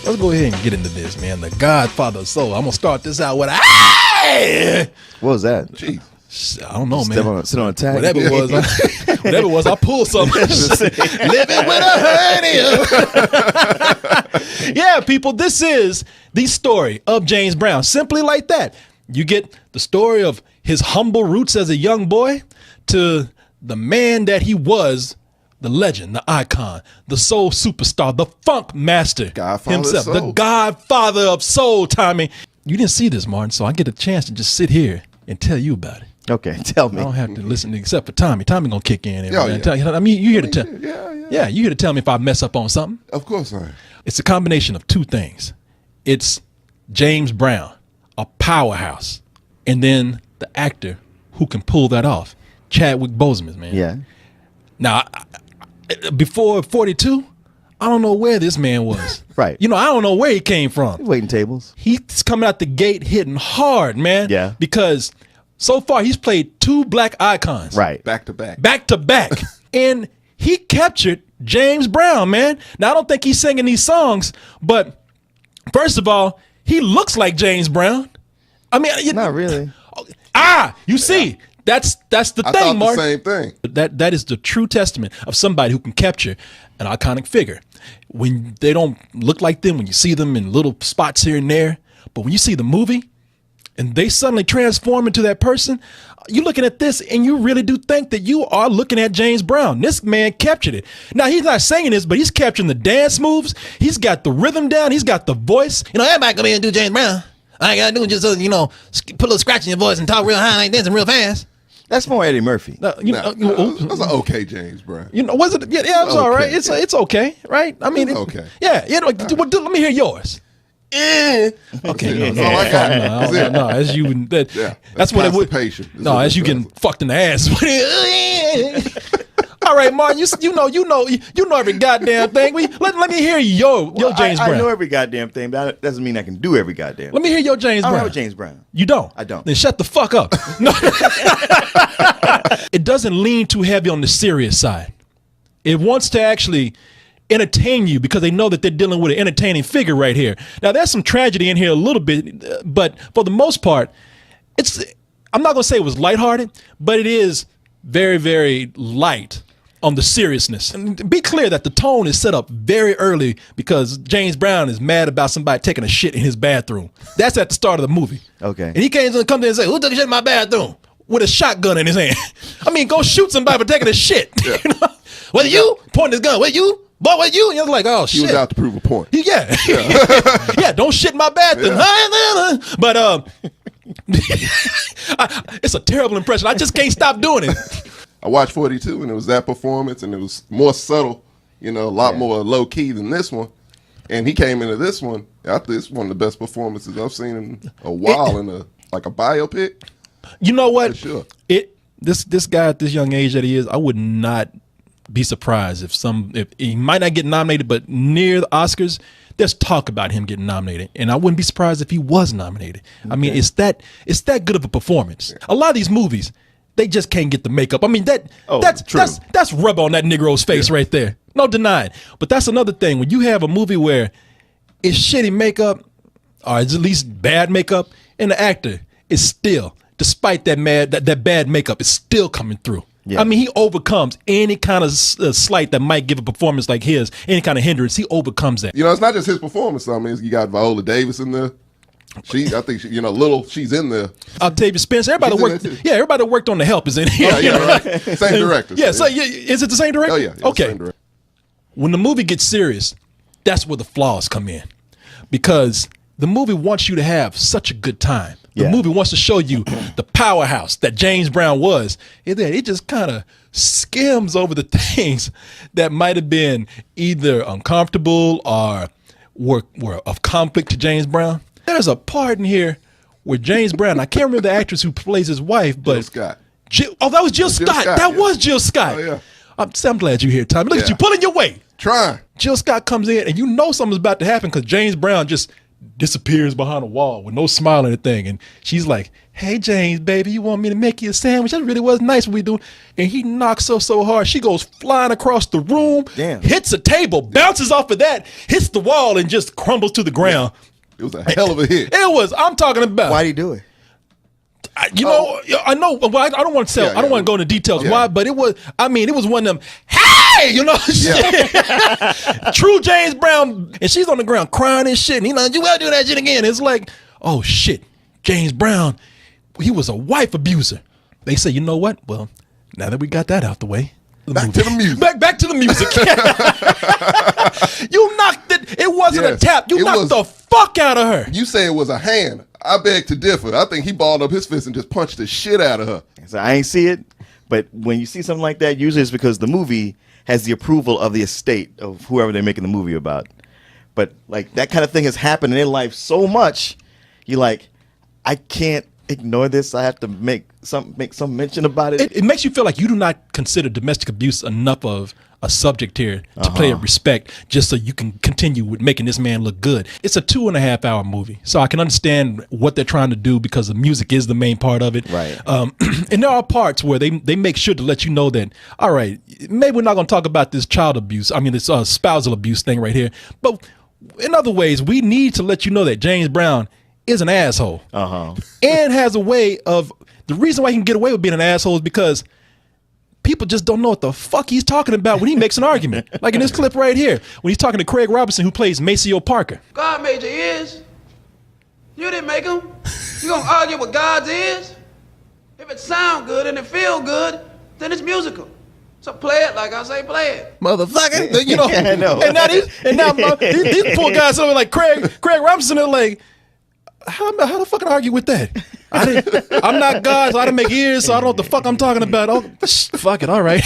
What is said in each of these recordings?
Let's go ahead and get into this, man. The Godfather of Soul. I'm gonna start this out with a. What was that? Jeez. I don't know, man. Sit on a tag. Whatever it was, I pulled something. Living with a hernia. Yeah, people, this is the story of James Brown. Simply like that. You get the story of his humble roots as a young boy to the man that he was, the legend, the icon, the soul superstar, the funk master Godfather himself, of soul. the Godfather of soul, Tommy. You didn't see this, Martin, so I get a chance to just sit here and tell you about it. Okay, tell me. I don't have to listen to, except for Tommy. Tommy gonna kick in. Yeah. I mean, you here to tell. Yeah. You here to tell me if I mess up on something. Of course I am. It's a combination of two things. It's James Brown, a powerhouse, and then the actor who can pull that off, Chadwick Boseman, man. Yeah. Now, before 42, I don't know where this man was. Right. You know, I don't know where he came from. Waiting tables. He's coming out the gate hitting hard, man. Yeah. Because so far he's played two black icons. Right. Back to back. Back to back. And he captured James Brown, man. Now, I don't think he's singing these songs, but first of all, he looks like James Brown. I mean, Not really. You see, that's the I thing, thought Mark. the same thing. That is the true testament of somebody who can capture an iconic figure. When they don't look like them, when you see them in little spots here and there, but when you see the movie and they suddenly transform into that person, you're looking at this and you really do think that you are looking at James Brown. This man captured it. Now, he's not singing this, but he's capturing the dance moves. He's got the rhythm down. He's got the voice. You know, everybody come in and do James Brown. All I gotta do is just, put a little scratch in your voice and talk real high and dancing real fast. That's more Eddie Murphy. That's an okay James Brown. Was it? Yeah, it was all right. Okay. It's okay, right? I mean, Okay. Yeah, let me hear yours. Okay, That's all I got. That's it. no, as you that's what it would. constipation. No, as you getting fucked in the ass. All right, Martin, you know every goddamn thing. Let me hear your James Brown. I know every goddamn thing, but that doesn't mean I can do every goddamn. Let me hear your James I Brown. don't know James Brown. You don't? I don't. Then shut the fuck up. No. It doesn't lean too heavy on the serious side. It wants to actually entertain you because they know that they're dealing with an entertaining figure right here. Now, there's some tragedy in here a little bit, but for the most part, I'm not going to say it was lighthearted, but it is very, very light on the seriousness. And be clear that the tone is set up very early because James Brown is mad about somebody taking a shit in his bathroom. That's at the start of the movie. Okay. And he comes in and say, "Who took a shit in my bathroom?" With a shotgun in his hand. I mean, go shoot somebody for taking a shit. Yeah. Was you pointing his gun? Was you? Boy, was you? And you're like, oh, shit. He was out to prove a point. Yeah. Yeah, don't shit in my bathroom. Yeah. But it's a terrible impression. I just can't stop doing it. I watched 42 and it was that performance and it was more subtle, a lot more low key than this one. And he came into this one. I think it's one of the best performances I've seen in a while in a biopic. You know what? For sure. This guy at this young age that he is, I would not be surprised if he might not get nominated, but near the Oscars, there's talk about him getting nominated, and I wouldn't be surprised if he was nominated. Okay. I mean, it's that good of a performance. A lot of these movies, they just can't get the makeup. I mean, that's rub on that Negro's face right there. No denying. But that's another thing. When you have a movie where it's shitty makeup, or it's at least bad makeup, and the actor is still, despite that bad makeup, is still coming through. Yeah. I mean, he overcomes any kind of slight that might give a performance like his, any kind of hindrance. He overcomes that. It's not just his performance. I mean, you got Viola Davis in there. I think she's in there. Octavia Spencer. Everybody that worked on The Help is in here. Right. Same director. Yeah. So is it the same director? Oh yeah. Okay. Same director. When the movie gets serious, that's where the flaws come in, because the movie wants you to have such a good time. The movie wants to show you the powerhouse that James Brown was. It just kind of skims over the things that might have been either uncomfortable or were of conflict to James Brown. There's a part in here where James Brown, I can't remember the actress who plays his wife, but Jill Scott. That was Jill Scott. That was Jill Scott. Oh, yeah. I'm glad you're here, Tommy. Look at you pulling your weight. Trying. Jill Scott comes in, and you know something's about to happen because James Brown just disappears behind a wall with no smile or anything. And she's like, "Hey, James, baby, you want me to make you a sandwich? That really was nice what we do." And he knocks her so hard, she goes flying across the room, Damn. hits a table, bounces off of that, hits the wall, and just crumbles to the ground. It was a hell of a hit. It was, I'm talking about. Why'd he do it? I know. Well, I don't want to tell. Yeah, I don't want to go into details yeah. why, but it was. I mean, it was one of them. Hey, shit. True James Brown, and she's on the ground crying and shit. And he's like, "You gotta do that shit again." It's like, oh shit, James Brown, he was a wife abuser. They say, you know what? Well, now that we got that out the way, Back to the music. Back to the music. You knocked it. It wasn't a Yes, tap. You it knocked was- the fuck out of her. You say it was a hand. I beg to differ. I think he balled up his fist and just punched the shit out of her. So I ain't see it, but when you see something like that, usually it's because the movie has the approval of the estate of whoever they're making the movie about. But like that kind of thing has happened in their life so much, you're like, I can't ignore this. I have to make some mention about it. It makes you feel like you do not consider domestic abuse enough of a subject here to play it respect, just so you can continue with making this man look good. It's a 2.5 hour movie, so I can understand what they're trying to do because the music is the main part of it. Right. And there are parts where they make sure to let you know that, all right, maybe we're not going to talk about this child abuse. I mean, this spousal abuse thing right here. But in other ways, we need to let you know that James Brown is an asshole. And has a way of, the reason why he can get away with being an asshole is because people just don't know what the fuck he's talking about when he makes an argument. Like in this clip right here, when he's talking to Craig Robinson, who plays Maceo Parker. God made your ears. You didn't make them. You gonna argue with God's ears? If it sound good and it feel good, then it's musical. So play it like I say play it. Motherfucker. You know, I know. and now these poor guys over like Craig Robinson are like, how the fuck can I argue with that? I'm not God, so I didn't make ears, so I don't know what the fuck I'm talking about. Oh, fuck it, all right.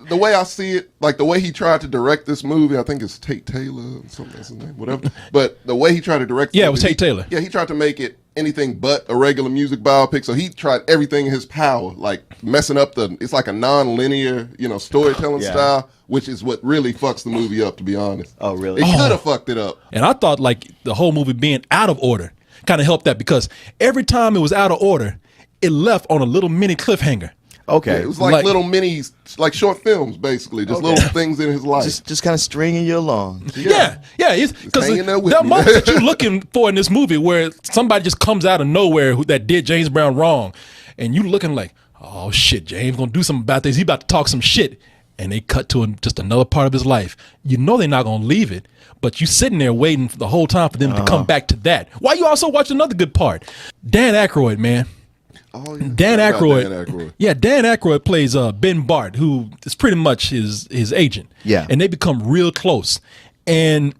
The way I see it, like the way he tried to direct this movie, I think it's Tate Taylor, something that's his name, whatever. But the way he tried to direct, Yeah, it was Tate Taylor. Yeah, he tried to make it anything but a regular music biopic. So he tried everything in his power, like messing up it's like a non-linear, storytelling Yeah. style, which is what really fucks the movie up, to be honest. Oh, really? It could have fucked it up. And I thought like the whole movie being out of order kind of helped that, because every time it was out of order, it left on a little mini cliffhanger. Okay. Yeah, it was like little minis, like short films, basically, just little things in his life. just kind of stringing you along. Yeah. Because hanging there with there are me. moments that you're looking for in this movie where somebody just comes out of nowhere that did James Brown wrong, and you looking like, oh shit, James gonna do something about this. He about to talk some shit, and they cut to just another part of his life. You know they're not gonna leave it, but you sitting there waiting for the whole time for them to come back to that. Why you also watch another good part? Dan Aykroyd, man. Oh, yeah. Dan What about Aykroyd. Dan Aykroyd? Yeah, Dan Aykroyd plays Ben Bart, who is pretty much his agent. Yeah. And they become real close. And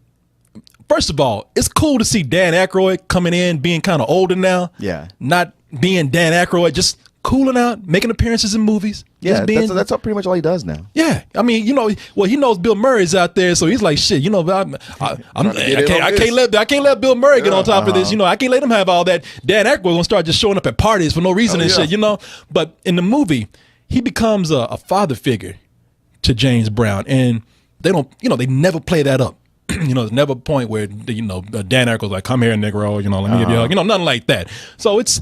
first of all, it's cool to see Dan Aykroyd coming in, being kind of older now. Yeah. Not being Dan Aykroyd, just cooling out, making appearances in movies. Yeah, just being, that's pretty much all he does now. yeah, I mean, he knows Bill Murray's out there, so he's like, shit, I can't let Bill Murray get on top of this, I can't let him have all that. Dan Aykroyd gonna start just showing up at parties for no reason and shit, But in the movie, he becomes a father figure to James Brown, and they don't, they never play that up. There's never a point where Dan Aykroyd's like, come here, Negro, let me give you a hug, nothing like that. So it's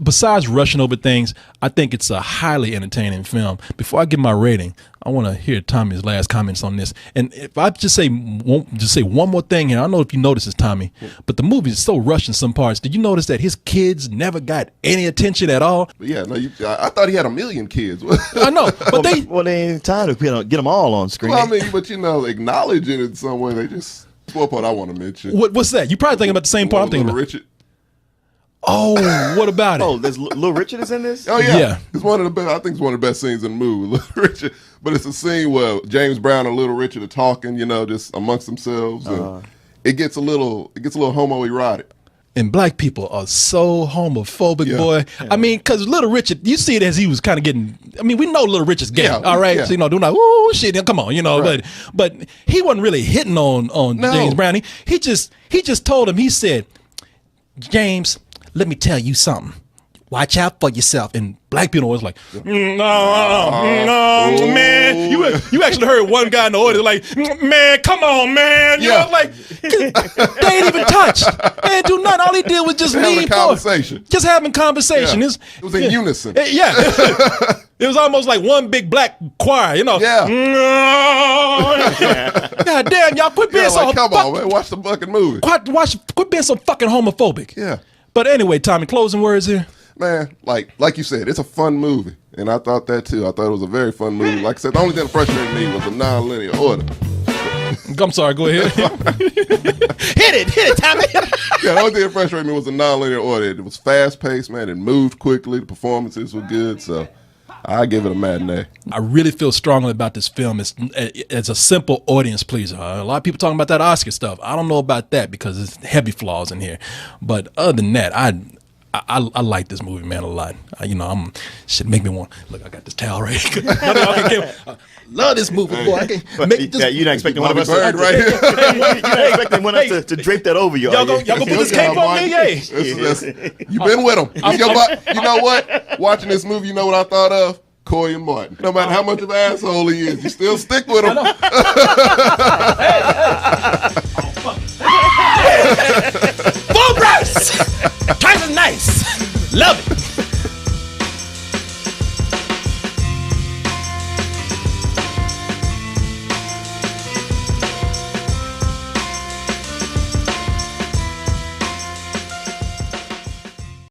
besides rushing over things, I think it's a highly entertaining film. Before I give my rating, I want to hear Tommy's last comments on this. And if I just say one more thing here, I don't know if you noticed this, Tommy, but the movie is so rushed in some parts. Did you notice that his kids never got any attention at all? But yeah, no, I thought he had 1 million kids. I know, but they ain't time to get them all on screen. Well, I mean, but acknowledge it in some way. They just, one part I want to mention. what's that? You probably thinking about the same part I'm thinking Little about. Richard. Oh, what about it? Oh, there's Little Richard is in this? Oh yeah. Yeah. It's one of the best. I think it's one of the best scenes in the movie, Little Richard. But it's a scene where James Brown and Little Richard are talking, just amongst themselves, and it gets a little homoerotic. And black people are so homophobic, Yeah. boy. I mean, because Little Richard, you see it as he was kind of getting. I mean, we know Little Richard's gay, Yeah, all right. yeah. So doing like, ooh, shit, come on, Right. But he wasn't really hitting on No. James Brown. He just told him. He said, James, let me tell you something. watch out for yourself. And black people was like, no, man. You actually heard one guy in the audience like, man, come on, man. You know, like, they ain't even touched. They ain't do nothing. All he did was just Having lean a conversation. forward. Just having conversation. Yeah. It was in unison. Yeah. It was almost like one big black choir, you know. Yeah. God damn, y'all quit being Yeah, so like, come on, man, watch the fucking movie. Quit being so fucking homophobic. Yeah. But anyway, Tommy, closing words here. Man, like you said, it's a fun movie. And I thought that too. I thought it was a very fun movie. Like I said, the only thing that frustrated me was the non-linear order. I'm sorry, go ahead. Hit it, Tommy. Yeah, the only thing that frustrated me was the non-linear order. It was fast-paced, man. It moved quickly. The performances were good. So I give it a matinee. I really feel strongly about this film. It's a simple audience pleaser. A lot of people talking about that Oscar stuff. I don't know about that because there's heavy flaws in here. But other than that, I like this movie, man, a lot. Shit make me want. Look, I got this towel right here. I love this movie, boy. I can make this. You're not expecting one of us Bird right here. You're not expecting one of us to drape that over you. Y'all gonna put this cape on me? Hey. You've been with him. You know what? Watching this movie, you know what I thought of? Corey and Martin. No matter how much of an asshole he is, you still stick with him. Full price. Times is nice. Love it.